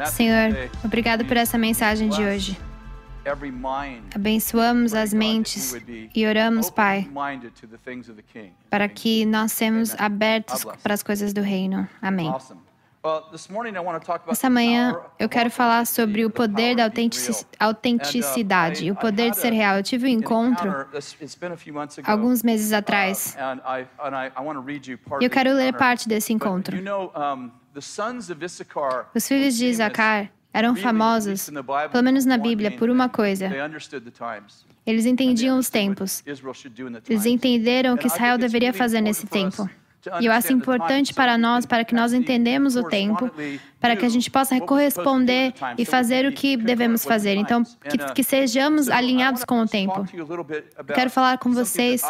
Senhor, obrigado por essa mensagem de hoje. Abençoamos as mentes e oramos, Pai, para que nós sejamos abertos para as coisas do reino. Amém. Essa manhã eu quero falar sobre o poder da autenticidade, o poder de ser real. Eu tive um encontro alguns meses atrás e eu quero ler parte desse encontro. Os filhos de Issacar eram famosos, pelo menos na Bíblia, por uma coisa. Eles entendiam os tempos. Eles entenderam o que Israel deveria fazer nesse tempo. E eu acho importante para nós, para que nós entendamos o tempo, para que a gente possa corresponder e fazer o que devemos fazer. Então, que sejamos alinhados com o tempo. Eu quero falar com vocês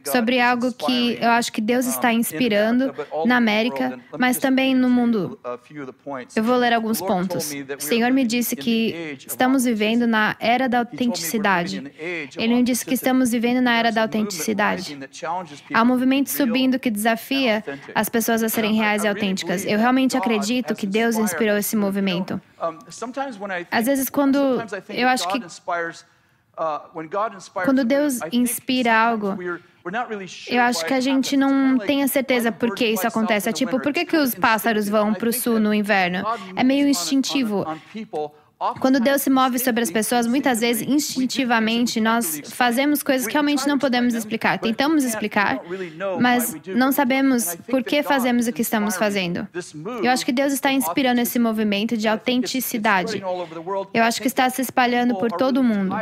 sobre algo que eu acho que Deus está inspirando na América, mas também no mundo. Eu vou ler alguns pontos. O Senhor me disse que estamos vivendo na era da autenticidade. Ele me disse que estamos vivendo na era da autenticidade. Há um movimento subindo que desafia as pessoas a serem reais e autênticas. Eu realmente acredito que Deus inspirou esse movimento. Às vezes, eu acho que quando Deus inspira algo, eu acho que a gente não tem a certeza por que isso acontece. É tipo, por que os pássaros vão para o sul no inverno? É meio instintivo. Quando Deus se move sobre as pessoas, muitas vezes, instintivamente, nós fazemos coisas que realmente não podemos explicar. Tentamos explicar, mas não sabemos por que fazemos o que estamos fazendo. Eu acho que Deus está inspirando esse movimento de autenticidade. Eu acho que está se espalhando por todo o mundo.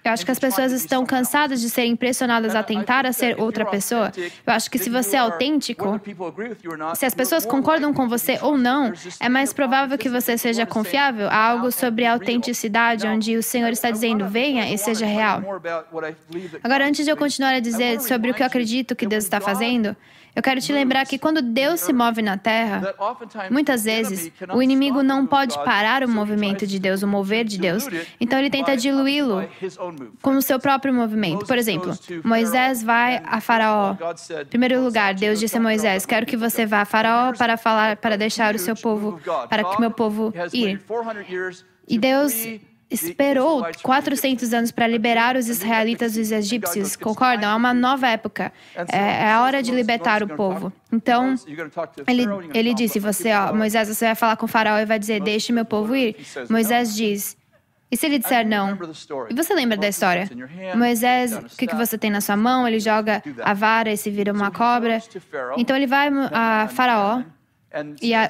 Eu acho que as pessoas estão cansadas de serem impressionadas a tentar a ser outra pessoa. Eu acho que se você é autêntico, se as pessoas concordam com você ou não, é mais provável que você seja confiável. Há algo sobre a autenticidade, onde o Senhor está dizendo, venha e seja real. Agora, antes de eu continuar a dizer sobre o que eu acredito que Deus está fazendo, eu quero te lembrar que quando Deus se move na terra, muitas vezes, o inimigo não pode parar o movimento de Deus, o mover de Deus, então ele tenta diluí-lo com o seu próprio movimento. Por exemplo, Moisés vai a Faraó. Em primeiro lugar, Deus disse a Moisés, quero que você vá a Faraó para deixar o seu povo, para que meu povo ir. E Deus esperou 400 anos para liberar os israelitas dos egípcios, concordam? É uma nova época. É a hora de libertar o povo. Então, ele disse, Moisés, você vai falar com o faraó e vai dizer, deixe meu povo ir. Moisés diz, e se ele disser não? E você lembra da história? Moisés, o que você tem na sua mão? Ele joga a vara e se vira uma cobra. Então, ele vai a Faraó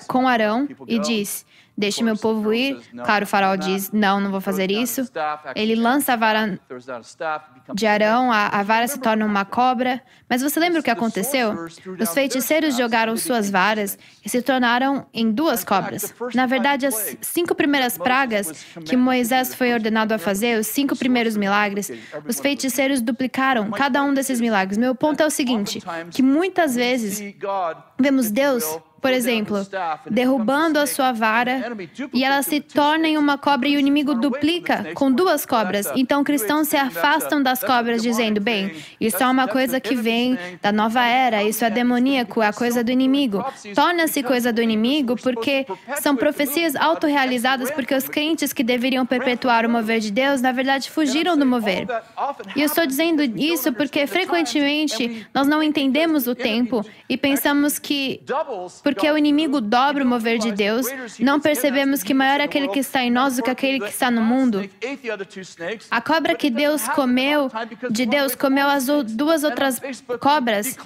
com Arão e diz, deixe meu povo ir. Claro, o faraó diz, não vou fazer isso. Ele lança a vara de Arão, a vara se torna uma cobra. Mas você lembra o que aconteceu? Os feiticeiros jogaram suas varas e se tornaram em 2 cobras. Na verdade, as 5 primeiras pragas que Moisés foi ordenado a fazer, os 5 primeiros milagres, os feiticeiros duplicaram cada um desses milagres. Meu ponto é o seguinte, que muitas vezes vemos Deus, por exemplo, derrubando a sua vara e ela se torna em uma cobra e o inimigo duplica com 2 cobras. Então, cristãos se afastam das cobras dizendo, bem, isso é uma coisa que vem da nova era, isso é demoníaco, é a coisa do inimigo. Torna-se coisa do inimigo porque são profecias autorrealizadas porque os crentes que deveriam perpetuar o mover de Deus, na verdade, fugiram do mover. E eu estou dizendo isso porque, frequentemente, nós não entendemos o tempo e pensamos que porque o inimigo dobra o mover de Deus, não percebemos que maior é aquele que está em nós do que aquele que está no mundo. A cobra que Deus comeu, as 2 outras cobras.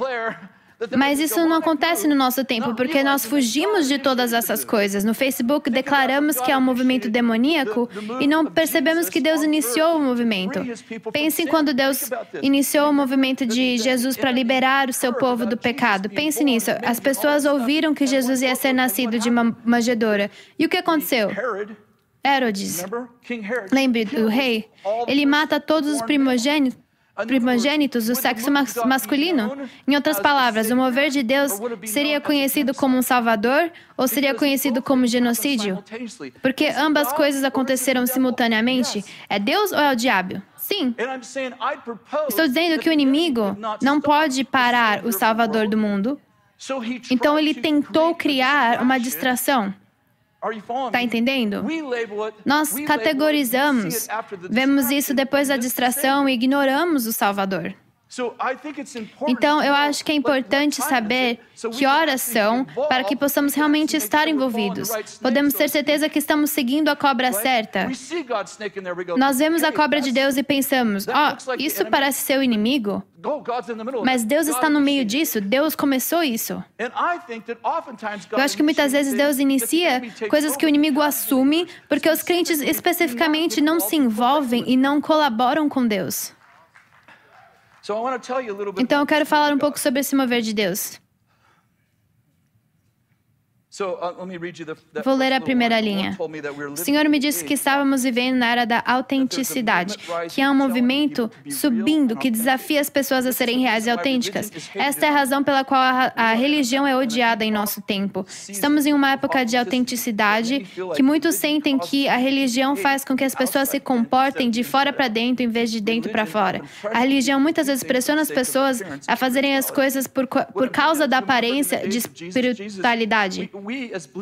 Mas isso não acontece no nosso tempo, porque nós fugimos de todas essas coisas. No Facebook, declaramos que é um movimento demoníaco e não percebemos que Deus iniciou o movimento. Pense quando Deus iniciou o movimento de Jesus para liberar o seu povo do pecado. Pense nisso. As pessoas ouviram que Jesus ia ser nascido de uma manjedoura. E o que aconteceu? Herodes, lembre do rei? Ele mata todos os primogênitos do sexo masculino. Em outras palavras, o mover de Deus seria conhecido como um salvador ou seria conhecido como genocídio? Porque ambas coisas aconteceram simultaneamente. É Deus ou é o diabo? Sim. Estou dizendo que o inimigo não pode parar o salvador do mundo. Então ele tentou criar uma distração. Está entendendo? Nós categorizamos, vemos isso depois da distração e ignoramos o Salvador. Então, eu acho que é importante saber que horas são para que possamos realmente estar envolvidos. Podemos ter certeza que estamos seguindo a cobra certa. Nós vemos a cobra de Deus e pensamos, isso parece ser o inimigo, mas Deus está no meio disso, Deus começou isso. Eu acho que muitas vezes Deus inicia coisas que o inimigo assume, porque os crentes especificamente não se envolvem e não colaboram com Deus. Então, eu quero falar um pouco sobre esse mover de Deus. Vou ler a primeira linha. O Senhor me disse que estávamos vivendo na era da autenticidade, que é um movimento subindo que desafia as pessoas a serem reais e autênticas. Esta é a razão pela qual a religião é odiada em nosso tempo. Estamos em uma época de autenticidade que muitos sentem que a religião faz com que as pessoas se comportem de fora para dentro em vez de dentro para fora. A religião muitas vezes pressiona as pessoas a fazerem as coisas por causa da aparência de espiritualidade.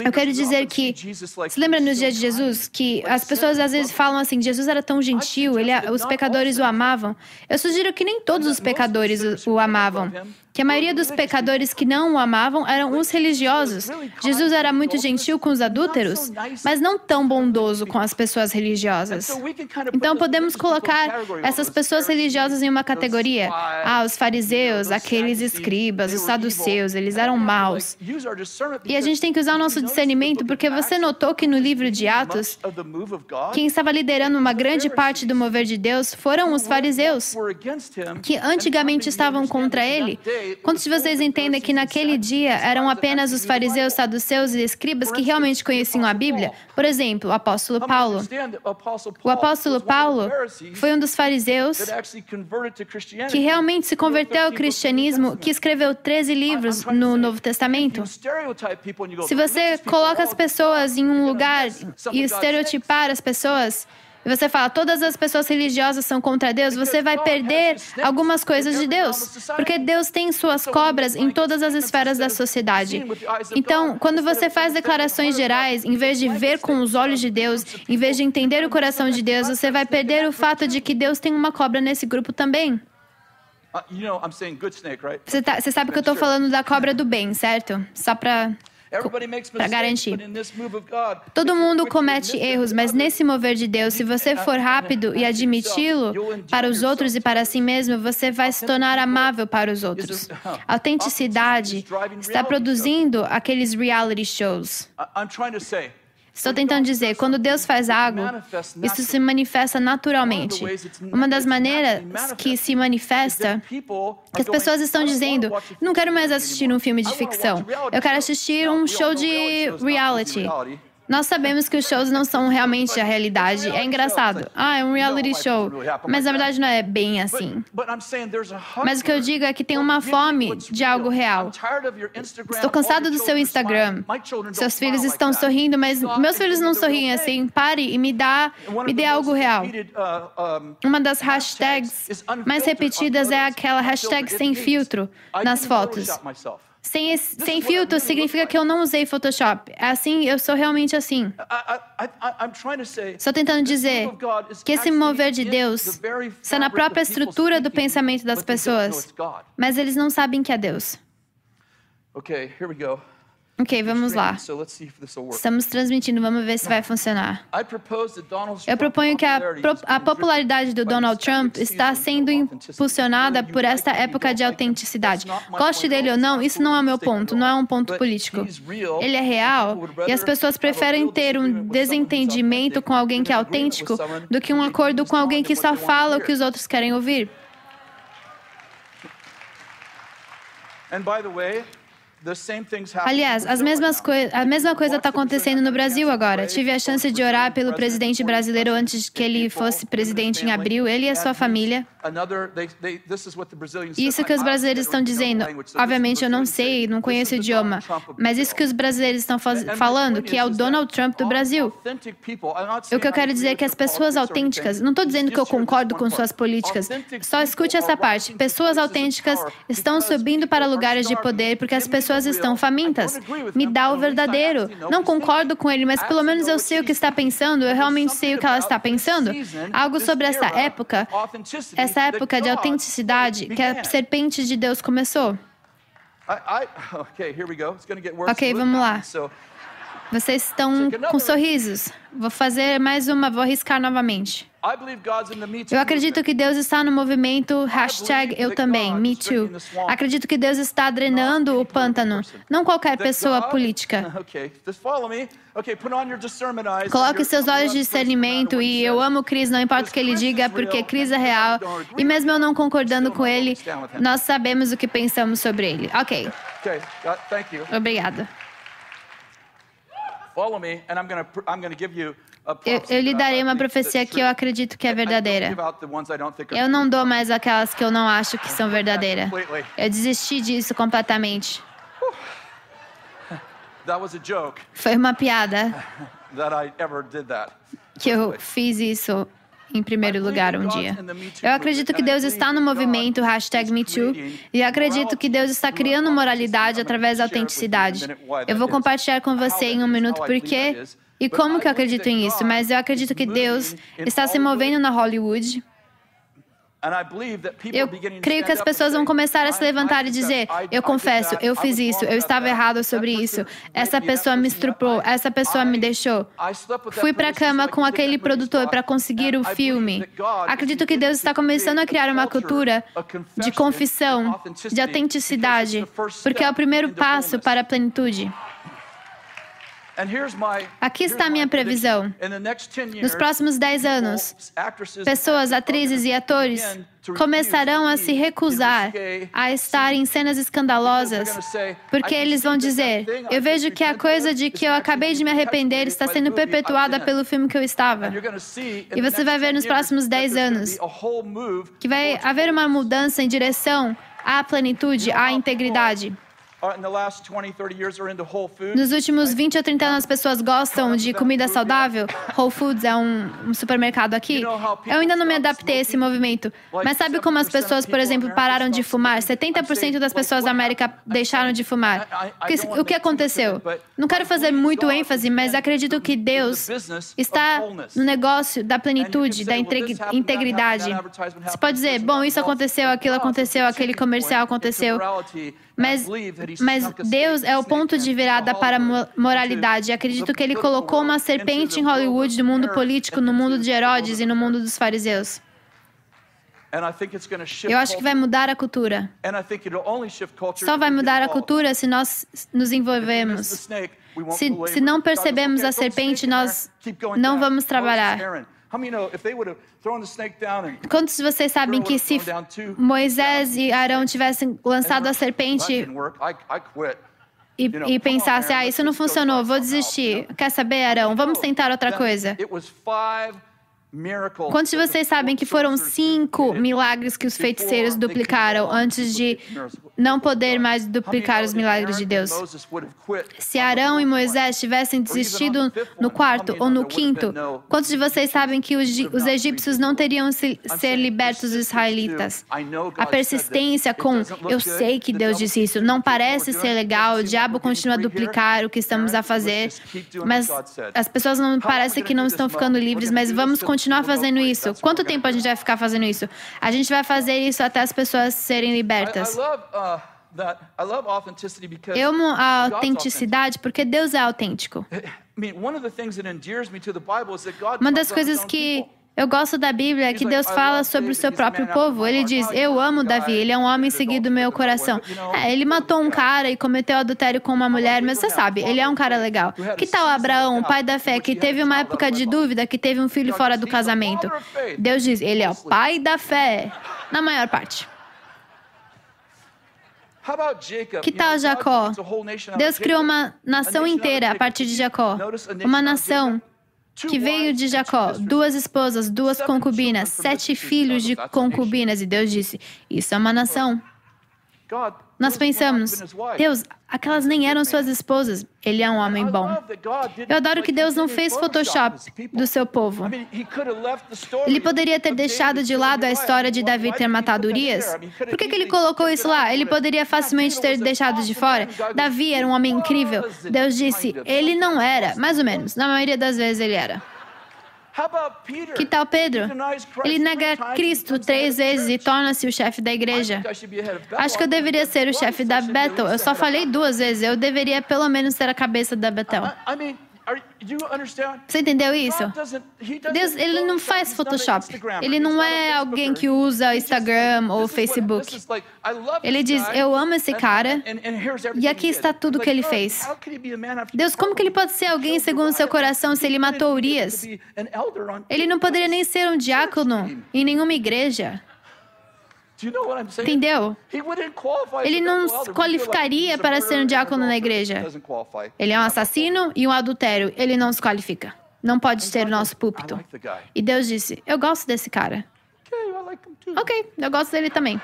Eu quero dizer que, se lembra nos dias de Jesus, que as pessoas às vezes falam assim, Jesus era tão gentil, os pecadores o amavam. Eu sugiro que nem todos os pecadores o amavam. Que a maioria dos pecadores que não o amavam eram os religiosos. Jesus era muito gentil com os adúlteros, mas não tão bondoso com as pessoas religiosas. Então, podemos colocar essas pessoas religiosas em uma categoria. Os fariseus, aqueles escribas, os saduceus, eles eram maus. E a gente tem que usar o nosso discernimento, porque você notou que no livro de Atos, quem estava liderando uma grande parte do mover de Deus foram os fariseus, que antigamente estavam contra ele. Quantos de vocês entendem que naquele dia eram apenas os fariseus, saduceus e escribas que realmente conheciam a Bíblia? Por exemplo, o apóstolo Paulo. O apóstolo Paulo foi um dos fariseus que realmente se converteu ao cristianismo, que escreveu 13 livros no Novo Testamento. Se você coloca as pessoas em um lugar e estereotipar as pessoas, e você fala, todas as pessoas religiosas são contra Deus, você vai perder algumas coisas de Deus. Porque Deus tem suas cobras em todas as esferas da sociedade. Então, quando você faz declarações gerais, em vez de ver com os olhos de Deus, em vez de entender o coração de Deus, você vai perder o fato de que Deus tem uma cobra nesse grupo também. Você sabe que eu estou falando da cobra do bem, certo? Só para garantir. Todo mundo comete erros, mas nesse mover de Deus, se você for rápido e admiti-lo para os outros e para si mesmo, você vai se tornar amável para os outros. A autenticidade está produzindo aqueles reality shows. Estou tentando dizer, quando Deus faz algo, isso se manifesta naturalmente. Uma das maneiras que se manifesta, que as pessoas estão dizendo, não quero mais assistir um filme de ficção, eu quero assistir um show de reality. Nós sabemos que os shows não são realmente a realidade. É engraçado. É um reality show. Mas, na verdade, não é bem assim. Mas o que eu digo é que tem uma fome de algo real. Estou cansado do seu Instagram. Seus filhos estão sorrindo, mas meus filhos não sorriem assim. Pare e me dê algo real. Uma das hashtags mais repetidas é aquela hashtag sem filtro nas fotos. Sem filtro significa que eu não usei Photoshop. Assim, eu sou realmente assim. Estou tentando dizer que esse mover de Deus está na própria estrutura do pensamento das pessoas, mas eles não sabem que é Deus. Ok, vamos lá. Estamos transmitindo, vamos ver se vai funcionar. Eu proponho que a popularidade do Donald Trump está sendo impulsionada por esta época de autenticidade. Goste dele ou não, isso não é o meu ponto, não é um ponto político. Ele é real e as pessoas preferem ter um desentendimento com alguém que é autêntico do que um acordo com alguém que só fala o que os outros querem ouvir. Aliás, a mesma coisa está acontecendo no Brasil agora. Tive a chance de orar pelo presidente brasileiro antes que ele fosse presidente em abril, ele e a sua família. Isso que os brasileiros estão dizendo, obviamente eu não sei, não conheço o idioma, mas isso que os brasileiros estão falando, que é o Donald Trump do Brasil. O que eu quero dizer é que as pessoas autênticas, não estou dizendo que eu concordo com suas políticas, só escute essa parte. Pessoas autênticas estão subindo para lugares de poder porque as pessoas pessoas estão famintas. Me dá o verdadeiro. Não concordo com ele, mas pelo menos eu sei o que está pensando, eu realmente sei o que ela está pensando. Algo sobre essa época de autenticidade que a serpente de Deus começou. Ok, vamos lá. Vocês estão com sorrisos. Vou fazer mais uma, vou arriscar novamente. Eu acredito que Deus está no movimento #eu-também, Me Too. Acredito que Deus está drenando o pântano, não qualquer pessoa política. Coloque seus olhos de discernimento e eu amo Chris, não importa o que ele diga, porque Chris é real. E mesmo eu não concordando com ele, nós sabemos o que pensamos sobre ele. Ok. Obrigada. Eu lhe darei uma profecia que eu acredito que é verdadeira. Eu não dou mais aquelas que eu não acho que são verdadeiras. Eu desisti disso completamente. Foi uma piada que eu fiz isso em primeiro lugar um dia. Eu acredito que Deus está no movimento #MeToo e acredito que Deus está criando moralidade através da autenticidade. Eu vou compartilhar com você em um minuto por quê e como que eu acredito nisso, mas eu acredito que Deus está se movendo na Hollywood. Eu creio que as pessoas vão começar a se levantar e dizer, eu confesso, eu fiz isso, eu estava errado sobre isso, essa pessoa me estuprou, essa pessoa me deixou. Fui para a cama com aquele produtor para conseguir o filme. Acredito que Deus está começando a criar uma cultura de confissão, de autenticidade, porque é o primeiro passo para a plenitude. Aqui está a minha previsão. Nos próximos 10 anos, pessoas, atrizes e atores começarão a se recusar a estar em cenas escandalosas, porque eles vão dizer, eu vejo que a coisa de que eu acabei de me arrepender está sendo perpetuada pelo filme que eu estava. E você vai ver nos próximos 10 anos que vai haver uma mudança em direção à plenitude, à integridade. Nos últimos 20 ou 30 anos, as pessoas gostam de comida saudável. Whole Foods é um supermercado aqui. Eu ainda não me adaptei a esse movimento. Mas sabe como as pessoas, por exemplo, pararam de fumar? 70% das pessoas da América deixaram de fumar. O que aconteceu? Não quero fazer muito ênfase, mas acredito que Deus está no negócio da plenitude, da integridade. Você pode dizer, bom, isso aconteceu, aquele comercial aconteceu. Mas Deus é o ponto de virada para a moralidade. Acredito que Ele colocou uma serpente em Hollywood, no mundo político, no mundo de Herodes e no mundo dos fariseus. Eu acho que vai mudar a cultura. Só vai mudar a cultura se nós nos envolvermos. Se não percebemos a serpente, nós não vamos trabalhar. Quantos de vocês sabem que se Moisés e Arão tivessem lançado a serpente e pensassem, isso não funcionou, vou desistir. Quer saber, Arão? Vamos tentar outra coisa. Quantos de vocês sabem que foram 5 milagres que os feiticeiros duplicaram antes de não poder mais duplicar os milagres de Deus? Se Arão e Moisés tivessem desistido no 4º ou no 5º, quantos de vocês sabem que os egípcios não teriam ser libertos dos israelitas? A persistência com, eu sei que Deus disse isso, não parece ser legal, o diabo continua a duplicar o que estamos a fazer, mas as pessoas não parecem que não estão ficando livres, mas vamos continuar fazendo isso. Quanto tempo a gente vai ficar fazendo isso? A gente vai fazer isso até as pessoas serem libertas. Eu amo a autenticidade porque Deus é autêntico. Uma das coisas que eu gosto da Bíblia é que Deus fala sobre o seu próprio povo. Ele diz, eu amo Davi, ele é um homem seguido do meu coração. Ele matou um cara e cometeu adultério com uma mulher, mas você sabe, ele é um cara legal. Que tal Abraão, o pai da fé, que teve uma época de dúvida, que teve um filho fora do casamento? Deus diz, ele é o pai da fé, na maior parte. Que tal Jacó? Deus criou uma nação inteira a partir de Jacó. Uma nação que veio de Jacó, 2 esposas, 2 concubinas, 7 filhos de concubinas. E Deus disse, isso é uma nação. Nós pensamos, Deus, aquelas nem eram suas esposas. Ele é um homem bom. Eu adoro que Deus não fez Photoshop do seu povo. Ele poderia ter deixado de lado a história de Davi ter matado Urias. Por que ele colocou isso lá? Ele poderia facilmente ter deixado de fora. Davi era um homem incrível. Deus disse, ele não era, mais ou menos. Na maioria das vezes ele era. Que tal Pedro? Ele nega Cristo 3 vezes e torna-se o chefe da igreja. Acho que eu deveria ser o chefe da Bethel. Eu só falei 2 vezes. Eu deveria pelo menos ser a cabeça da Bethel. Você entendeu isso? Deus, ele não faz Photoshop. Ele não é alguém que usa Instagram ou Facebook. Ele diz, eu amo esse cara e aqui está tudo que ele fez. Deus, como que ele pode ser alguém segundo seu coração se ele matou Urias? Ele não poderia nem ser um diácono em nenhuma igreja. Entendeu? Ele não se qualificaria para ser um diácono na igreja. Ele é um assassino e um adultério. Ele não se qualifica. Não pode ter o nosso púlpito. E Deus disse, eu gosto desse cara. Ok, eu gosto dele também.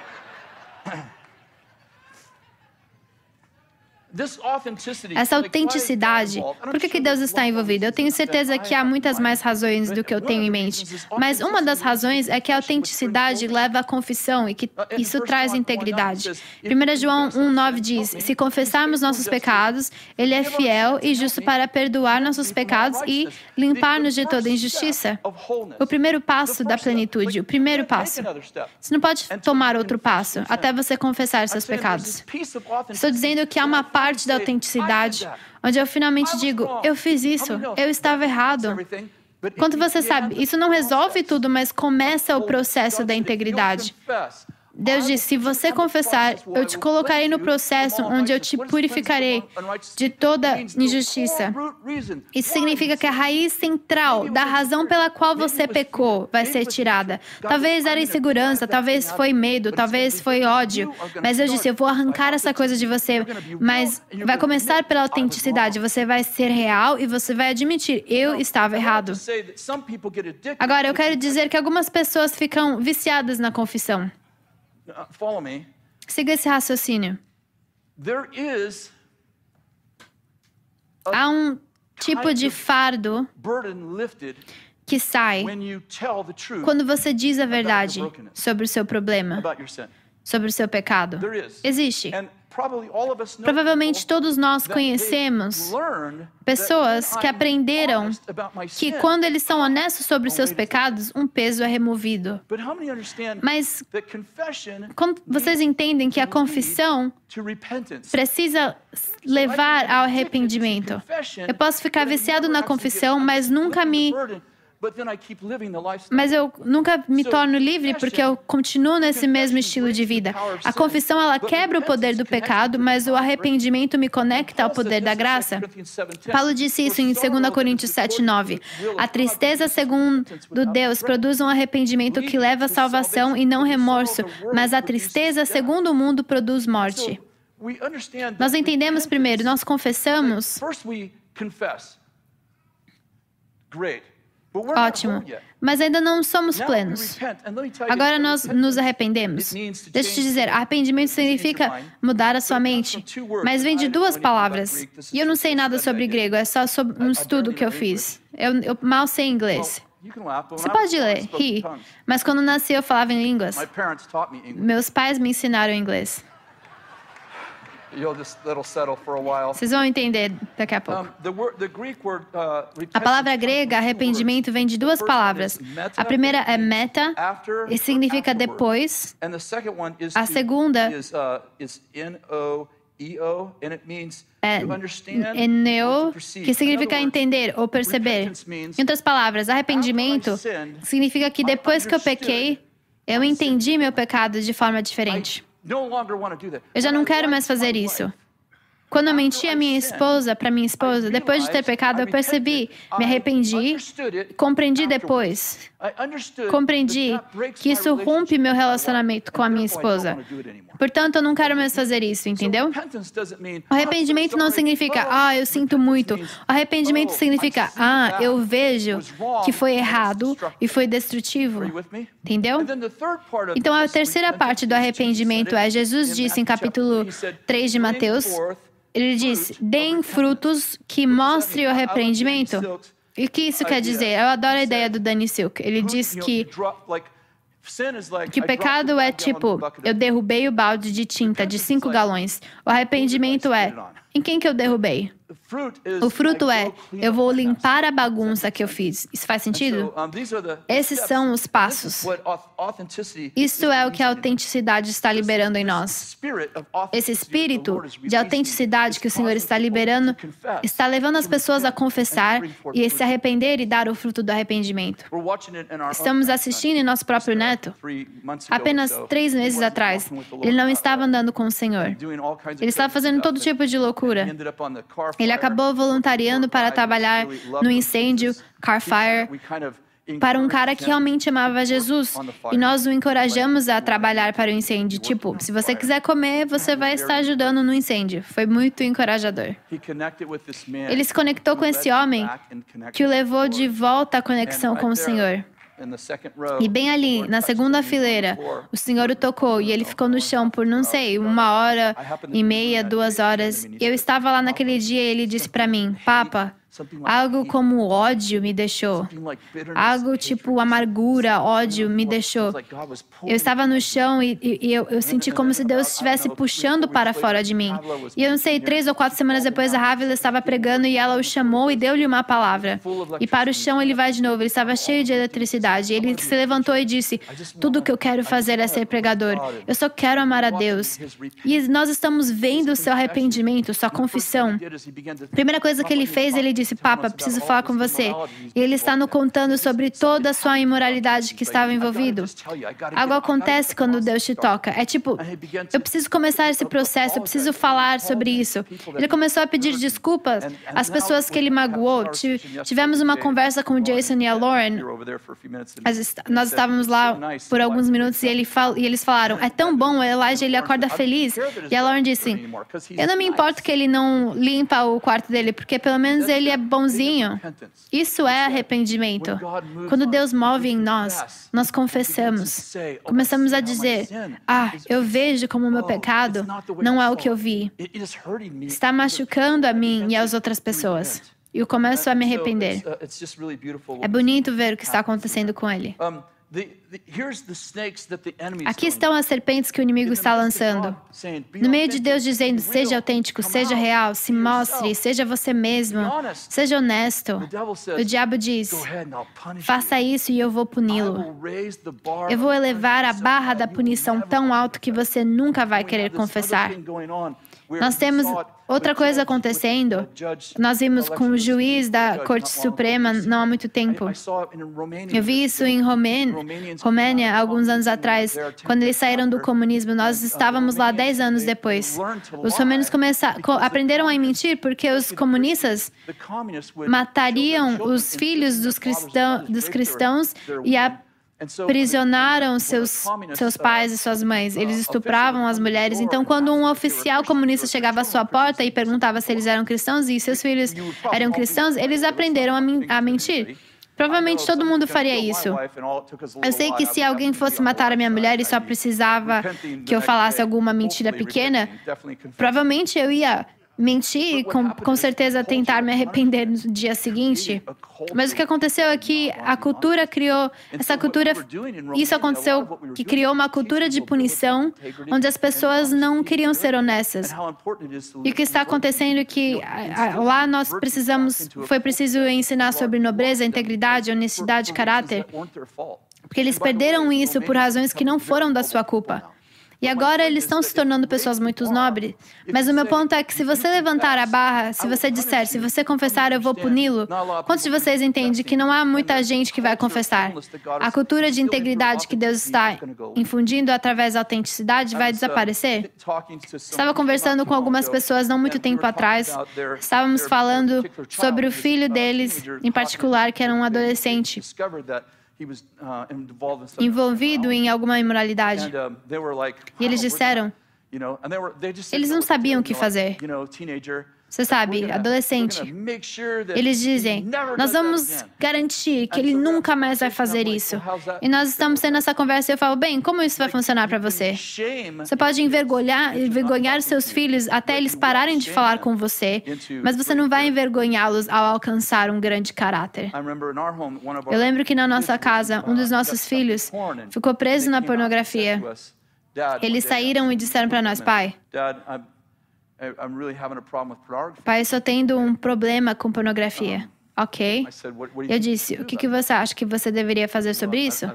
Essa autenticidade, por que Deus está envolvido? Eu tenho certeza que há muitas mais razões do que eu tenho em mente. Mas uma das razões é que a autenticidade leva à confissão e que isso traz integridade. 1 João 1,9 diz, se confessarmos nossos pecados, Ele é fiel e justo para perdoar nossos pecados e limpar-nos de toda injustiça. O primeiro passo da plenitude, o primeiro passo. Você não pode tomar outro passo até você confessar seus pecados. Estou dizendo que há uma parte da autenticidade, onde eu finalmente digo, eu fiz isso, eu estava errado. Quanto você sabe, isso não resolve tudo, mas começa o processo da integridade. Deus disse, se você confessar, eu te colocarei no processo onde eu te purificarei de toda injustiça. Isso significa que a raiz central da razão pela qual você pecou vai ser tirada. Talvez era insegurança, talvez foi medo, talvez foi ódio. Mas Deus disse, eu vou arrancar essa coisa de você. Mas vai começar pela autenticidade. Você vai ser real e você vai admitir, eu estava errado. Agora, eu quero dizer que algumas pessoas ficam viciadas na confissão. Siga esse raciocínio. Há um tipo de fardo que sai quando você diz a verdade sobre o seu problema, sobre o seu pecado. Existe. Provavelmente todos nós conhecemos pessoas que aprenderam que quando eles são honestos sobre os seus pecados, um peso é removido. Mas quando vocês entendem que a confissão precisa levar ao arrependimento. Eu posso ficar viciado na confissão, mas eu nunca me torno livre porque eu continuo nesse mesmo estilo de vida. A confissão, ela quebra o poder do pecado, mas o arrependimento me conecta ao poder da graça. Paulo disse isso em 2 Coríntios 7:9. A tristeza segundo Deus produz um arrependimento que leva à salvação e não remorso, mas a tristeza segundo o mundo produz morte. Nós entendemos primeiro, nós confessamos. Ótimo. Mas ainda não somos plenos. Agora nós nos arrependemos. Deixa eu te dizer, arrependimento significa mudar a sua mente. Mas vem de 2 palavras. E eu não sei nada sobre grego, é só sobre um estudo que eu fiz. Eu mal sei inglês. Você pode ler, rir. Mas quando nasci eu falava em línguas. Meus pais me ensinaram inglês. Vocês vão entender daqui a pouco. A palavra grega, arrependimento, vem de 2 palavras. A primeira é meta, e significa depois. A segunda é eneo, que significa entender ou perceber. Em outras palavras, arrependimento significa que depois que eu pequei, eu entendi meu pecado de forma diferente. Eu já não quero mais fazer isso. Quando eu menti para minha esposa, depois de ter pecado, eu percebi, me arrependi, compreendi depois. Compreendi que isso rompe meu relacionamento com a minha esposa. Portanto, eu não quero mais fazer isso, entendeu? O arrependimento não significa, eu sinto muito. O arrependimento significa, eu vejo que foi errado e foi destrutivo. Entendeu? Então, a terceira parte do arrependimento é, Jesus disse em capítulo 3 de Mateus, ele diz, deem frutos que mostrem o arrependimento. E o que isso quer dizer? Eu adoro a ideia do Danny Silk. Ele diz que o pecado é tipo, eu derrubei o balde de tinta de 5 galões. O arrependimento é, em quem que eu derrubei? O fruto é, eu vou limpar a bagunça que eu fiz. Isso faz sentido? Esses são os passos. Isso é o que a autenticidade está liberando em nós. Esse espírito de autenticidade que o Senhor está liberando, está levando as pessoas a confessar e se arrepender e dar o fruto do arrependimento. Estamos assistindo em nosso próprio neto. Apenas 3 meses atrás, ele não estava andando com o Senhor. Ele estava fazendo todo tipo de loucura. Ele acabou voluntariando para trabalhar no incêndio, Car Fire, para um cara que realmente amava Jesus. E nós o encorajamos a trabalhar para o incêndio. Tipo, se você quiser comer, você vai estar ajudando no incêndio. Foi muito encorajador. Ele se conectou com esse homem que o levou de volta à conexão com o Senhor. E bem ali, na segunda fileira, o Senhor o tocou e ele ficou no chão por, não sei, 1h30, 2 horas. Eu estava lá naquele dia e ele disse para mim, Papa, algo como ódio me deixou. Algo tipo amargura, ódio me deixou. Eu estava no chão e eu senti como se Deus estivesse puxando para fora de mim. E eu não sei, 3 ou 4 semanas depois, a Ravila estava pregando e ela o chamou e deu-lhe uma palavra. E para o chão ele vai de novo. Ele estava cheio de eletricidade. Ele se levantou e disse, tudo o que eu quero fazer é ser pregador. Eu só quero amar a Deus. E nós estamos vendo o seu arrependimento, sua confissão. A primeira coisa que ele fez, ele disse, Papa, preciso falar com você. E ele está nos contando sobre toda a sua imoralidade que estava envolvido. Algo acontece quando Deus te toca. É tipo, eu preciso começar esse processo, eu preciso falar sobre isso. Ele começou a pedir desculpas às pessoas que ele magoou. Tivemos uma conversa com o Jason e a Lauren. Nós estávamos lá por alguns minutos e eles falaram, é tão bom, o Elijah, ele acorda feliz. E a Lauren disse, eu não me importo que ele não limpa o quarto dele, porque pelo menos ele é bonzinho. Isso é arrependimento. Quando Deus move em nós, nós confessamos. Começamos a dizer, eu vejo como o meu pecado não é o que eu vi. Está machucando a mim e as outras pessoas. E eu começo a me arrepender. É bonito ver o que está acontecendo com ele. Aqui estão as serpentes que o inimigo está lançando. No meio de Deus dizendo, seja autêntico, seja real, se mostre, seja você mesmo, seja honesto. O diabo diz, faça isso e eu vou puni-lo. Eu vou elevar a barra da punição tão alto que você nunca vai querer confessar. Nós temos outra coisa acontecendo. Nós vimos com o juiz da Corte Suprema não há muito tempo. Eu vi isso em Romênia, alguns anos atrás, quando eles saíram do comunismo. Nós estávamos lá 10 anos depois. Os romênios aprenderam a mentir porque os comunistas matariam os filhos dos cristãos e aprisionaram seus pais e suas mães. Eles estupravam as mulheres. Então, quando um oficial comunista chegava à sua porta e perguntava se eles eram cristãos e seus filhos eram cristãos, eles aprenderam a mentir. Provavelmente todo mundo faria isso. Eu sei que se alguém fosse matar a minha mulher e só precisava que eu falasse alguma mentira pequena, provavelmente eu ia mentir e com certeza tentar me arrepender no dia seguinte. Mas o que aconteceu é que a cultura criou, isso aconteceu que criou uma cultura de punição onde as pessoas não queriam ser honestas. E o que está acontecendo é que lá foi preciso ensinar sobre nobreza, integridade, honestidade, caráter, porque eles perderam isso por razões que não foram da sua culpa. E agora eles estão se tornando pessoas muito nobres. Mas o meu ponto é que se você levantar a barra, se você disser, se você confessar, eu vou puni-lo, quantos de vocês entendem que não há muita gente que vai confessar? A cultura de integridade que Deus está infundindo através da autenticidade vai desaparecer? Estava conversando com algumas pessoas não muito tempo atrás. Estávamos falando sobre o filho deles, em particular, que era um adolescente envolvido em alguma imoralidade. E eles disseram, eles não sabiam o que fazer. Você sabe, adolescente. Eles dizem, nós vamos garantir que ele nunca mais vai fazer isso. E nós estamos tendo essa conversa e eu falo, bem, como isso vai funcionar para você? Você pode envergonhar seus filhos até eles pararem de falar com você, mas você não vai envergonhá-los ao alcançar um grande caráter. Eu lembro que na nossa casa, um dos nossos filhos ficou preso na pornografia. Eles saíram e disseram para nós, pai, estou tendo um problema com pornografia. Ok. Eu disse, o que você acha que você deveria fazer sobre isso?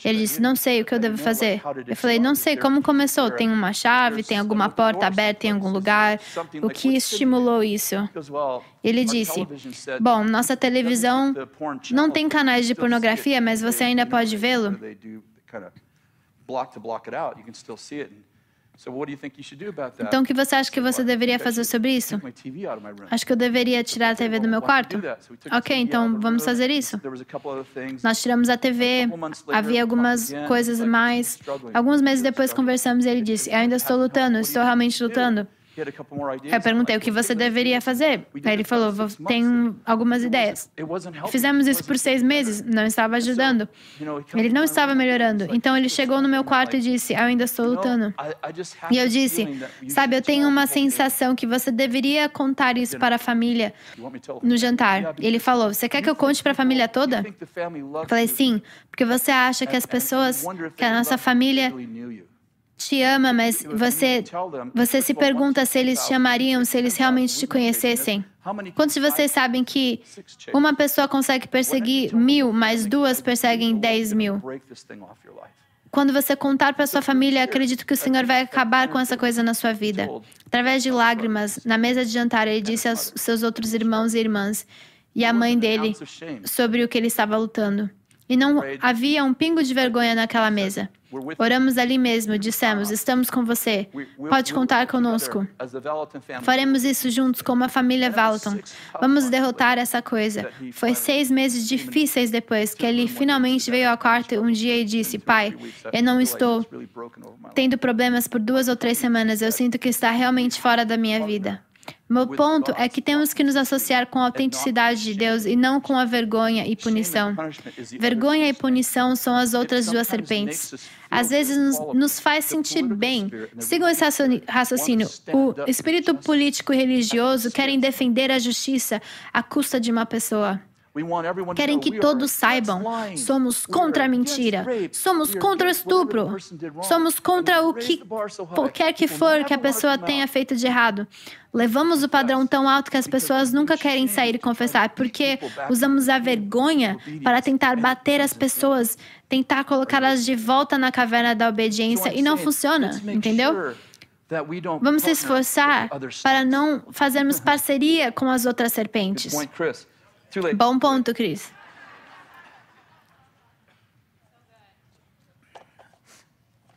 Ele disse, não sei o que eu devo fazer. Eu falei, não sei, como começou? Tem uma chave? Tem alguma porta aberta em algum lugar? O que estimulou isso? Ele disse, bom, nossa televisão não tem canais de pornografia, mas você ainda pode vê-lo. Então, o que você acha que você deveria fazer sobre isso? Acho que eu deveria tirar a TV do meu quarto? Ok, então vamos fazer isso. Nós tiramos a TV, havia algumas coisas mais. Alguns meses depois conversamos e ele disse, eu ainda estou lutando, estou realmente lutando. Eu perguntei o que você deveria fazer. Aí ele falou, tenho algumas ideias. Fizemos isso por 6 meses, não estava ajudando. Ele não estava melhorando. Então ele chegou no meu quarto e disse, eu ainda estou lutando. E eu disse, sabe, eu tenho uma sensação que você deveria contar isso para a família no jantar. E ele falou, você quer que eu conte para a família toda? Eu falei, sim, porque você acha que as pessoas, que a nossa família te ama, mas você se pergunta se eles te amariam, se eles realmente te conhecessem. Quantos de vocês sabem que uma pessoa consegue perseguir 1000, mas 2 perseguem 10.000? Quando você contar para sua família, acredito que o Senhor vai acabar com essa coisa na sua vida. Através de lágrimas, na mesa de jantar, ele disse aos seus outros irmãos e irmãs e à mãe dele sobre o que ele estava lutando. E não havia um pingo de vergonha naquela mesa. Oramos ali mesmo, dissemos, estamos com você, pode contar conosco. Faremos isso juntos como a família Valton. Vamos derrotar essa coisa. Foi 6 meses difíceis depois que ele finalmente veio ao quarto um dia e disse, pai, eu não estou tendo problemas por 2 ou 3 semanas, eu sinto que está realmente fora da minha vida. Meu ponto é que temos que nos associar com a autenticidade de Deus e não com a vergonha e punição. Vergonha e punição são as outras 2 serpentes. Às vezes nos faz sentir bem. Sigam esse raciocínio. O espírito político e religioso querem defender a justiça à custa de uma pessoa. Querem que todos saibam, somos contra a mentira, somos contra o estupro, somos contra o que quer que for que a pessoa tenha feito de errado. Levamos o padrão tão alto que as pessoas nunca querem sair e confessar, porque usamos a vergonha para tentar bater as pessoas, tentar colocá-las de volta na caverna da obediência e não funciona, entendeu? Vamos se esforçar para não fazermos parceria com as outras serpentes. Bom ponto, Chris.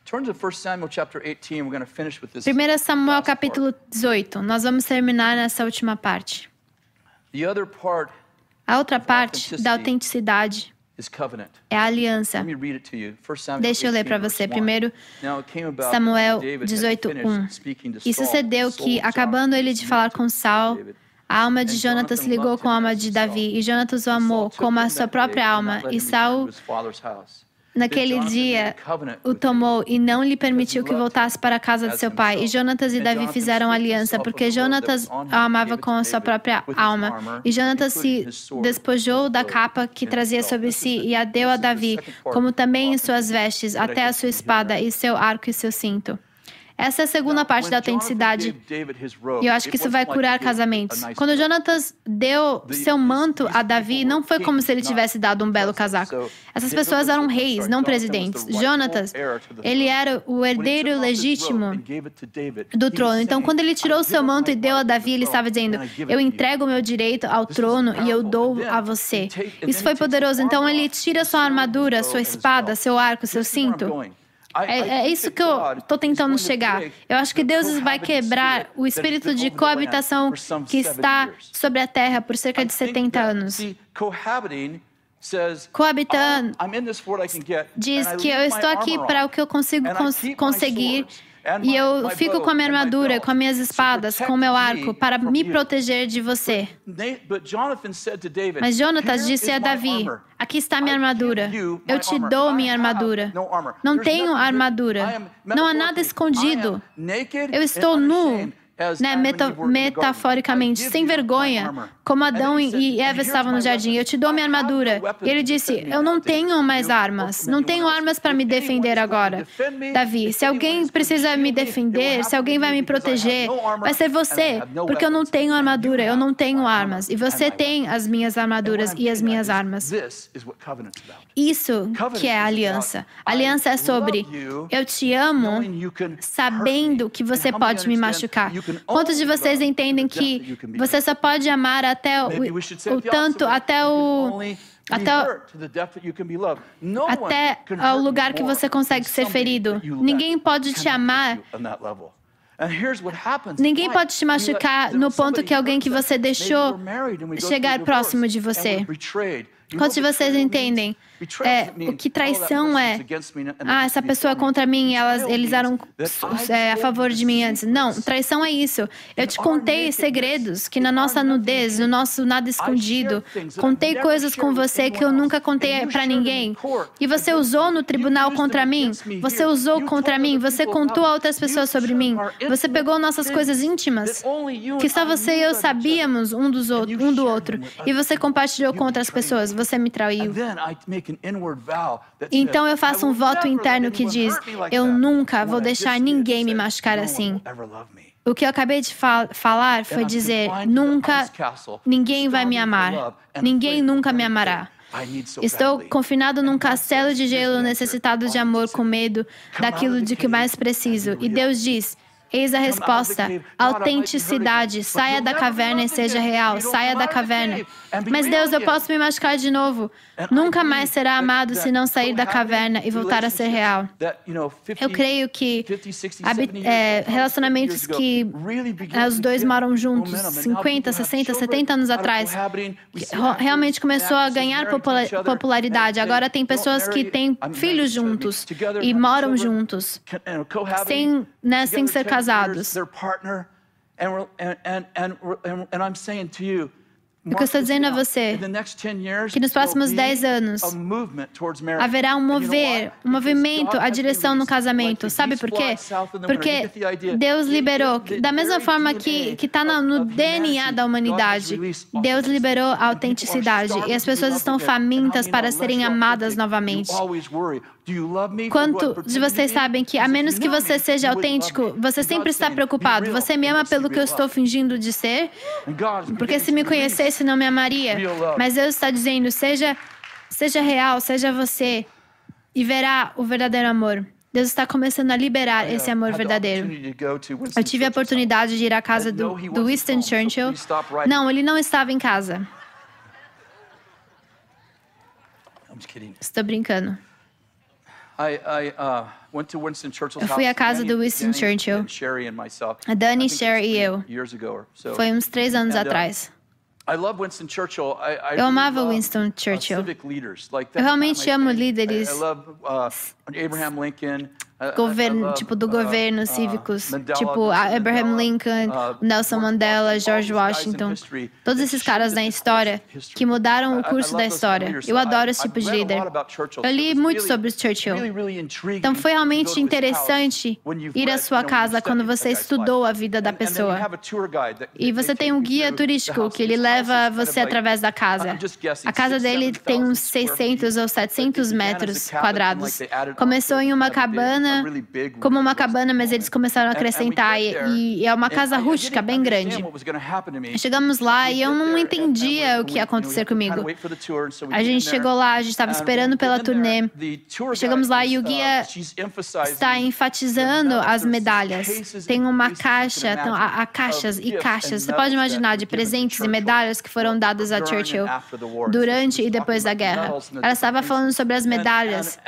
Turn to 1 Samuel chapter 18. We're going to finish with this. 1 Samuel capítulo 18. Nós vamos terminar nessa última parte. A outra parte da autenticidade é a aliança. Deixa eu ler para você. Primeiro, Samuel 18:1. E sucedeu que, acabando ele de falar com Saul, a alma de Jonatas se ligou com a alma de Davi, e Jonatas o amou como a sua própria alma. E Saul, naquele dia, o tomou e não lhe permitiu que voltasse para a casa de seu pai. E Jonatas e Davi fizeram aliança, porque Jonatas o amava com a sua própria alma. E Jonatas se despojou da capa que trazia sobre si e a deu a Davi, como também em suas vestes, até a sua espada e seu arco e seu cinto. Essa é a segunda parte da autenticidade. E eu acho que isso vai curar casamentos. Quando Jonatas deu seu manto a Davi, não foi como se ele tivesse dado um belo casaco. Essas pessoas eram reis, não presidentes. Jonatas, ele era o herdeiro legítimo do trono. Então, quando ele tirou o seu manto e deu a Davi, ele estava dizendo, eu entrego o meu direito ao trono e eu dou a você. Isso foi poderoso. Então, ele tira sua armadura, sua espada, seu arco, seu cinto. É isso que eu estou tentando chegar. Eu acho que Deus vai quebrar o espírito de coabitação que está sobre a terra por cerca de 70 anos. Coabitando diz que eu estou aqui para o que eu consigo conseguir. E eu fico com a minha armadura, com as minhas espadas, com o meu arco, para me proteger de você. Mas Jonatas disse a Davi, aqui está minha armadura. Eu te dou minha armadura. Não tenho armadura. Não há nada escondido. Eu estou nu. Metaforicamente, sem vergonha, como Adão e Eva estavam no jardim. Eu te dou minha armadura. E ele disse, eu não tenho mais armas. Não tenho armas para me defender agora. Davi, se alguém precisa me defender, se alguém vai me proteger, vai ser você, porque eu não tenho armadura, eu não tenho armas. E você tem as minhas armaduras e as minhas armas. Isso que é a aliança. A aliança é sobre, eu te amo, sabendo que você pode me machucar. Quantos de vocês entendem que você só pode amar até o lugar que você consegue ser ferido? Ninguém pode te amar. Ninguém pode te machucar no ponto que alguém que você deixou chegar próximo de você. Quantos de vocês entendem o que traição é? Essa pessoa é contra mim, eles eram a favor de mim antes. Não, traição é isso. Eu te contei segredos que na nossa nudez, no nosso nada escondido, contei coisas com você que eu nunca contei para ninguém. E você usou no tribunal contra mim. Você usou contra mim. Você contou a outras pessoas sobre mim. Você pegou nossas coisas íntimas, que só você e eu sabíamos um do outro. E você compartilhou com outras pessoas. Você me traiu. Então eu faço um voto interno que diz, eu nunca vou deixar ninguém me machucar assim. O que eu acabei de falar foi dizer, nunca, ninguém vai me amar. Ninguém nunca me amará. Estou confinado num castelo de gelo necessitado de amor com medo daquilo de que mais preciso. E Deus diz, eis a resposta, autenticidade, saia da caverna e seja real, saia da caverna. Mas Deus, eu posso me machucar de novo. Nunca mais será amado se não sair da caverna e voltar a ser real. Eu creio que relacionamentos que os dois moram juntos 50, 60, 70 anos atrás, realmente começou a ganhar popularidade. Agora tem pessoas que têm filhos juntos e moram juntos, sem ser casados. O que eu estou dizendo a você, que nos próximos 10 anos haverá um movimento, a direção no casamento. Sabe por quê? Porque Deus liberou, da mesma forma que está no DNA da humanidade, Deus liberou a autenticidade e as pessoas estão famintas para serem amadas novamente. Quanto de vocês sabem que, a menos que você seja autêntico, você sempre está preocupado. Você me ama pelo que eu estou fingindo de ser? Porque se me conhecesse, não me amaria. Mas Deus está dizendo, seja real, seja você, e verá o verdadeiro amor. Deus está começando a liberar esse amor verdadeiro. Eu tive a oportunidade de ir à casa do Winston Churchill. Não, ele não estava em casa. Estou brincando. Eu fui à casa do Winston Churchill. A Dani, Sherry e eu. Foi uns 3 anos atrás. Eu amava Winston Churchill. Eu realmente amo líderes do governo, cívicos, tipo Abraham Lincoln, Nelson Mandela, George Washington, todos esses caras da história que mudaram o curso da história. Eu adoro esse tipo de líder. Eu li muito sobre Churchill. Então foi realmente interessante ir à sua casa quando você estudou a vida da pessoa. E você tem um guia turístico que ele leva você através da casa. A casa dele tem uns 600 ou 700 metros quadrados. Começou em uma cabana cabana, como uma cabana, mas eles começaram a acrescentar, e é uma casa rústica, bem grande. Chegamos lá e eu não entendia o que ia acontecer comigo. A gente chegou lá, a gente estava esperando pela turnê. Chegamos lá e o guia está enfatizando as medalhas. Tem uma caixa, há caixas e caixas. Você pode imaginar, de presentes e medalhas que foram dadas a Churchill durante e depois da guerra. Ela estava falando sobre as medalhas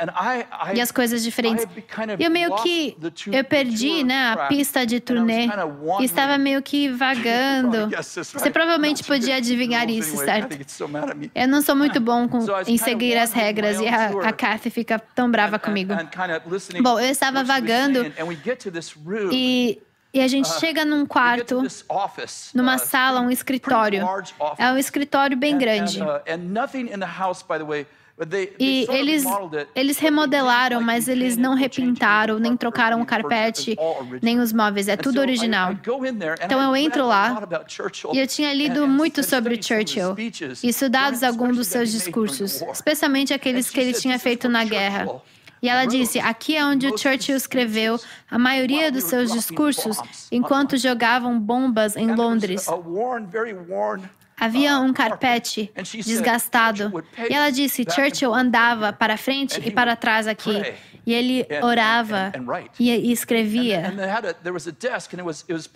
e as coisas diferentes. E eu perdi, né, a pista de turnê e estava meio que vagando. Você provavelmente podia adivinhar isso, certo? Eu não sou muito bom em seguir as regras e a Kathy fica tão brava comigo. Bom, eu estava vagando e a gente chega num quarto, numa sala, um escritório. É um escritório bem grande. E eles remodelaram, eu eles não repintaram, nem trocaram o carpete, nem os móveis. É tudo original. Então eu entro lá e eu tinha lido muito sobre Churchill e estudado alguns dos seus discursos, especialmente aqueles que ele tinha feito na guerra. E ela disse, aqui é onde o Churchill escreveu a maioria dos seus discursos enquanto jogavam bombas em Londres. Havia um carpete desgastado. E ela disse, Churchill andava para frente e para trás aqui. E ele orava e escrevia.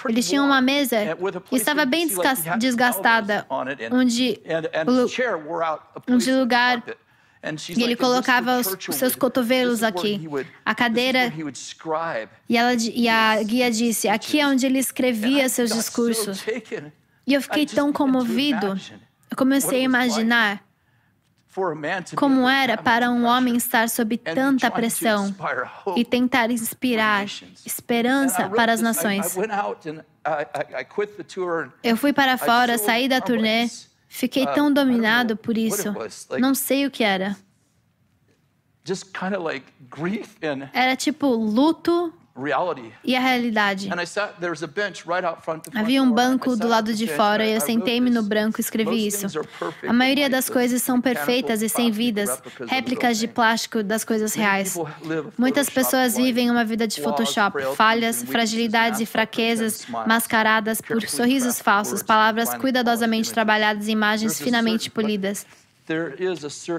Ele tinha uma mesa que estava bem desgastada, onde lugar... E ele colocava os seus cotovelos aqui, a cadeira, e a guia disse, aqui é onde ele escrevia seus discursos. E eu fiquei tão comovido, eu comecei a imaginar como era para um homem estar sob tanta pressão e tentar inspirar esperança para as nações. Eu fui para fora, saí da turnê. Fiquei tão dominado por isso. Não sei o que era. Era tipo luto e a realidade. Havia um banco do lado de fora e eu sentei-me no banco e escrevi isso. A maioria das coisas são perfeitas e sem vidas, réplicas de plástico das coisas reais. Muitas pessoas vivem uma vida de Photoshop, falhas, fragilidades e fraquezas mascaradas por sorrisos falsos, palavras cuidadosamente trabalhadas e imagens finamente polidas.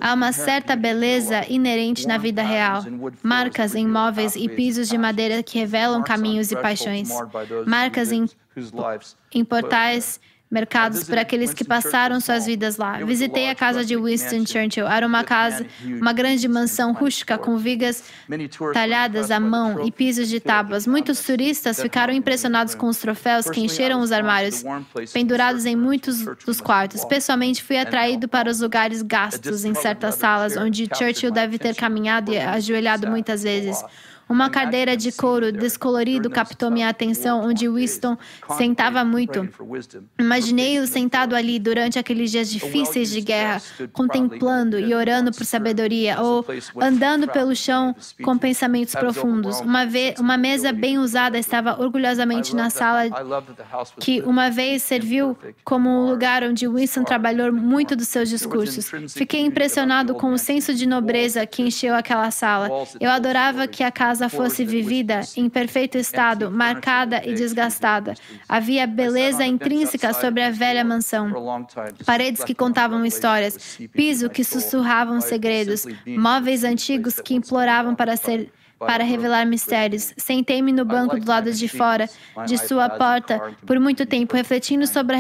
Há uma certa beleza inerente na vida real. Marcas em móveis e pisos de madeira que revelam caminhos e paixões. Marcas em portais, mercados por aqueles que passaram suas vidas lá. Visitei a casa de Winston Churchill. Era uma grande mansão rústica com vigas talhadas à mão e pisos de tábuas. Muitos turistas ficaram impressionados com os troféus que encheram os armários, pendurados em muitos dos quartos. Pessoalmente, fui atraído para os lugares gastos em certas salas, onde Churchill deve ter caminhado e ajoelhado muitas vezes. Uma cadeira de couro descolorido captou minha atenção, onde Winston sentava muito. Imaginei-o sentado ali durante aqueles dias difíceis de guerra, contemplando e orando por sabedoria, ou andando pelo chão com pensamentos profundos. Uma mesa bem usada estava orgulhosamente na sala que uma vez serviu como um lugar onde Winston trabalhou muito dos seus discursos. Fiquei impressionado com o senso de nobreza que encheu aquela sala. Eu adorava que a casa fosse vivida em perfeito estado, marcada e desgastada. Havia beleza intrínseca sobre a velha mansão. Paredes que contavam histórias, piso que sussurravam segredos, móveis antigos que imploravam para revelar mistérios. Sentei-me no banco do lado de fora de sua porta por muito tempo, refletindo sobre a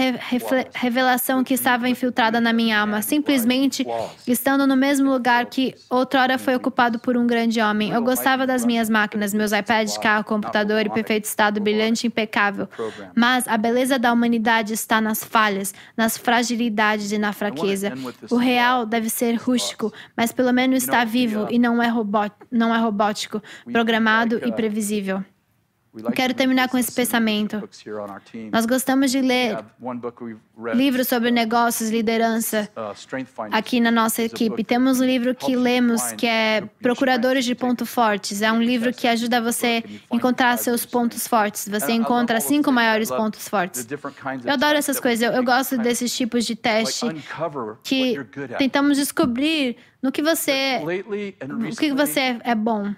revelação que estava infiltrada na minha alma, simplesmente estando no mesmo lugar que outrora foi ocupado por um grande homem. Eu gostava das minhas máquinas, meus iPads, carro, computador em perfeito estado, brilhante e impecável. Mas a beleza da humanidade está nas falhas, nas fragilidades e na fraqueza. O real deve ser rústico, mas pelo menos está vivo e não é robótico, programado e previsível. Quero terminar com esse pensamento. Nós gostamos de ler livros sobre negócios e liderança aqui na nossa equipe. Temos um livro que lemos que é Procuradores de Pontos Fortes. É um livro que ajuda você a encontrar seus pontos fortes. Você encontra 5 maiores pontos fortes. Eu adoro essas coisas. Eu gosto desses tipos de teste que tentamos descobrir no que você é bom.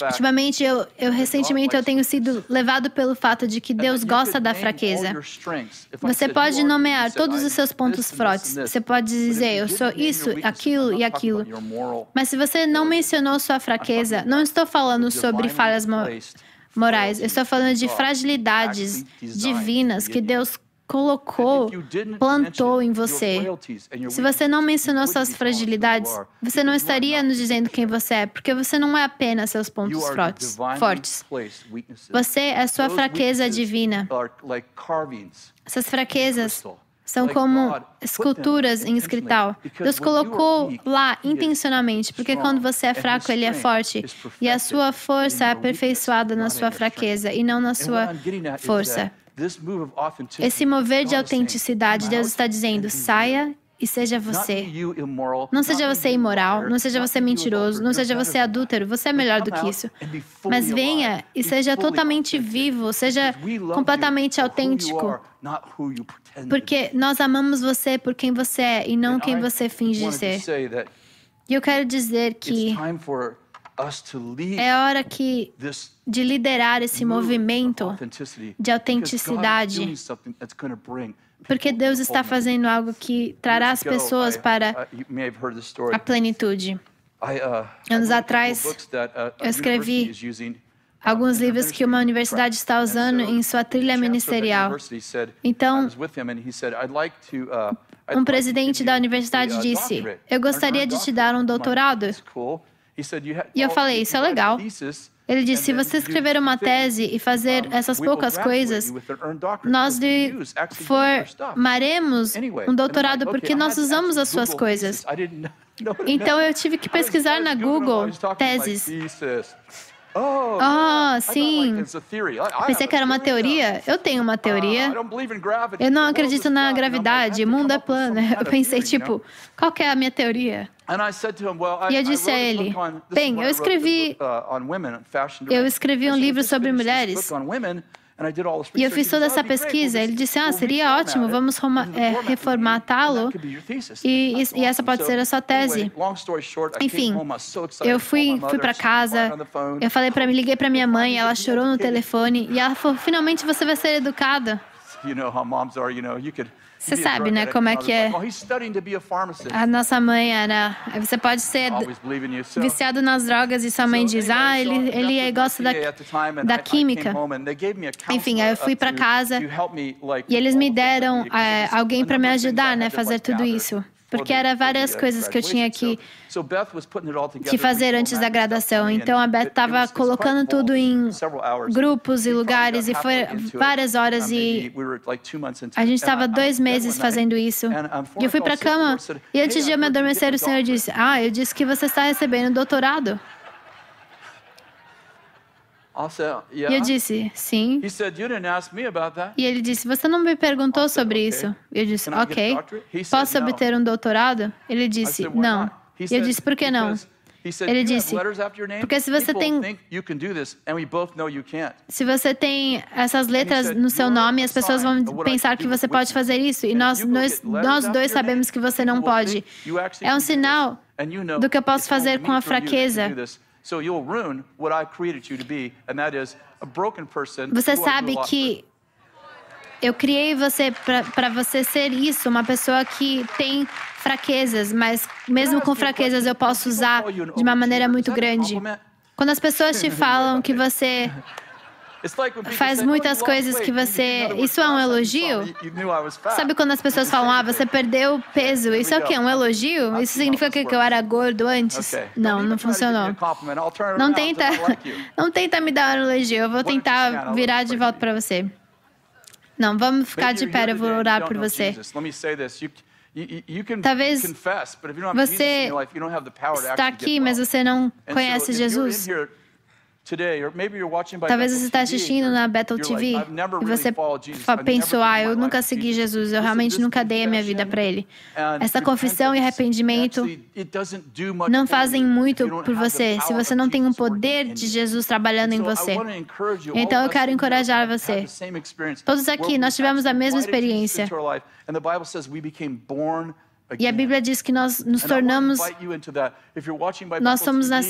Ultimamente, recentemente, eu tenho sido levado pelo fato de que Deus gosta da fraqueza. Você pode nomear todos os seus pontos fortes. Você pode dizer, eu sou isso, aquilo e aquilo. Mas se você não mencionou sua fraqueza, não estou falando sobre falhas morais. Eu estou falando de fragilidades divinas que Deus colocou, plantou em você. Se você não mencionou suas fragilidades, você não estaria nos dizendo quem você é, porque você não é apenas seus pontos fortes. Você é sua fraqueza divina. Essas fraquezas são como esculturas em escrital. Deus colocou lá intencionalmente, porque quando você é fraco, Ele é forte. E a sua força é aperfeiçoada na sua fraqueza e não na sua força. Esse mover de autenticidade, Deus está dizendo, saia e seja você. Não seja você imoral, não seja você mentiroso, não seja você adúltero, você é melhor do que isso. Mas venha e seja totalmente vivo, seja completamente autêntico. Porque nós amamos você por quem você é e não quem você finge ser. E eu quero dizer que é hora de liderar esse movimento de autenticidade, porque Deus está fazendo algo que trará as pessoas para a plenitude. Anos atrás, eu escrevi alguns livros que uma universidade está usando em sua trilha ministerial. Então, um presidente da universidade disse, eu gostaria de te dar um doutorado. E eu falei, isso é legal. Ele disse, se você escrever uma tese e fazer essas poucas coisas, nós lhe formaremos um doutorado porque nós usamos as suas coisas. Então, eu tive que pesquisar na Google teses. Sim. Pensei que era uma teoria. Eu tenho uma teoria. Eu não acredito na gravidade. O mundo é plano. Eu pensei, qual que é a minha teoria? E eu disse a ele, bem, eu escrevi um livro sobre mulheres. E eu fiz toda essa pesquisa. Ele disse, seria ótimo, vamos reformatá-lo. E essa pode ser a sua tese. Enfim, eu fui para casa, eu liguei para minha mãe, ela chorou no telefone, e ela falou, finalmente você vai ser educada. Você sabe, né, como é que é. A nossa mãe era... Você pode ser viciado nas drogas e sua mãe diz, ele gosta da química. Enfim, aí eu fui para casa e eles me deram alguém para me ajudar, né, fazer tudo isso. Porque eram várias coisas que eu tinha que fazer antes da graduação. Então, a Beth estava colocando tudo em grupos e lugares, e foi várias horas, e a gente estava 2 meses fazendo isso. E eu fui para a cama, e antes de eu me adormecer, o Senhor disse, eu disse que você está recebendo doutorado. E eu disse, sim. E ele disse, você não me perguntou sobre isso. E eu disse, ok. Posso obter um doutorado? Ele disse, não. E eu disse, por que não? Ele disse, porque se você tem essas letras no seu nome, as pessoas vão pensar que você pode fazer isso. E nós dois sabemos que você não pode. É um sinal do que eu posso fazer com a fraqueza. Você sabe que eu criei você para você ser isso, uma pessoa que tem fraquezas, mas mesmo com fraquezas eu posso usar de uma maneira muito grande. Quando as pessoas te falam que você faz muitas coisas que você... Isso é um elogio? Sabe quando as pessoas falam, você perdeu peso, isso é o quê? Um elogio? Isso significa que eu era gordo antes? Não funcionou. Não tenta me dar um elogio, eu vou tentar virar de volta para você. Não, vamos ficar de pé, eu vou orar por você. Talvez você está aqui, mas você não conhece Jesus. Talvez você está assistindo na Bethel TV e você pensou, eu nunca segui Jesus, eu realmente nunca dei a minha vida para Ele. Essa confissão e arrependimento não fazem muito por você, se você não tem um poder de Jesus trabalhando em você. Então eu quero encorajar você. Todos aqui, nós tivemos a mesma experiência. E a Bíblia diz que nós nos tornamos,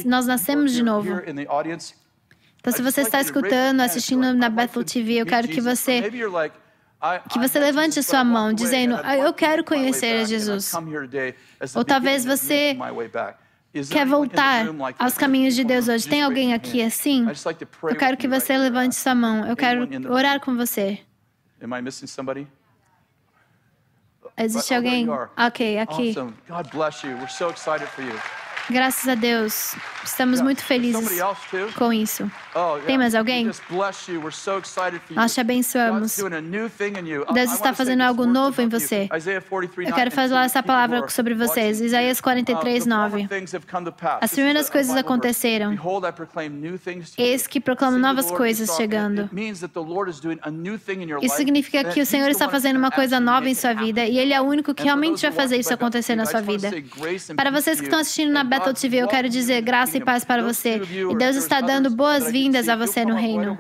nós nascemos de novo. Então, se você está escutando, assistindo na Bethel TV, eu quero que você levante a sua mão, dizendo, eu quero conhecer a Jesus. Ou talvez você quer voltar aos caminhos de Deus hoje. Tem alguém aqui assim? Eu quero que você levante sua mão. Eu quero orar com você. Existe alguém? Ok, aqui. Graças a Deus. Estamos muito felizes com isso. Tem mais alguém? Nós te abençoamos. Deus está fazendo algo novo em você. Eu quero falar essa palavra sobre vocês. Isaías 43, 9. As primeiras coisas aconteceram. Eis que proclamo novas coisas chegando. Isso significa que o Senhor está fazendo uma coisa nova em sua vida e Ele é o único que realmente vai fazer isso acontecer na sua vida. Para vocês que estão assistindo na Bethel TV, eu quero dizer graça e paz para você. E Deus está dando boas-vindas a você no reino.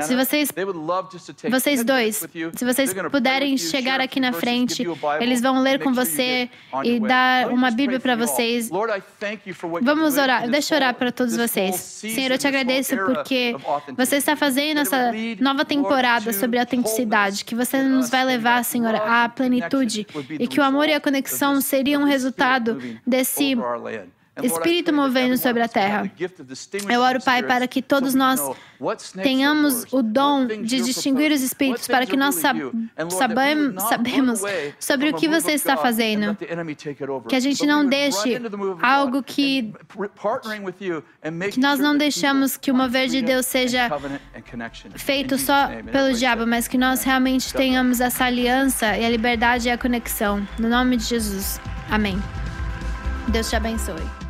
Se vocês dois, se vocês puderem chegar aqui na frente, eles vão ler com você e dar uma Bíblia para vocês. Vamos orar. Deixa eu orar para todos vocês. Senhor, eu te agradeço porque você está fazendo essa nova temporada sobre autenticidade, que você nos vai levar, Senhor, à plenitude e que o amor e a conexão seriam um resultado desse Espírito movendo sobre a terra. Eu oro, Pai, para que todos nós tenhamos o dom de distinguir os Espíritos, para que nós sabemos sobre o que você está fazendo. Que a gente não deixe algo que nós não deixamos que o mover de Deus seja feito só pelo diabo, mas que nós realmente tenhamos essa aliança e a liberdade e a conexão. No nome de Jesus. Amém. Deus te abençoe.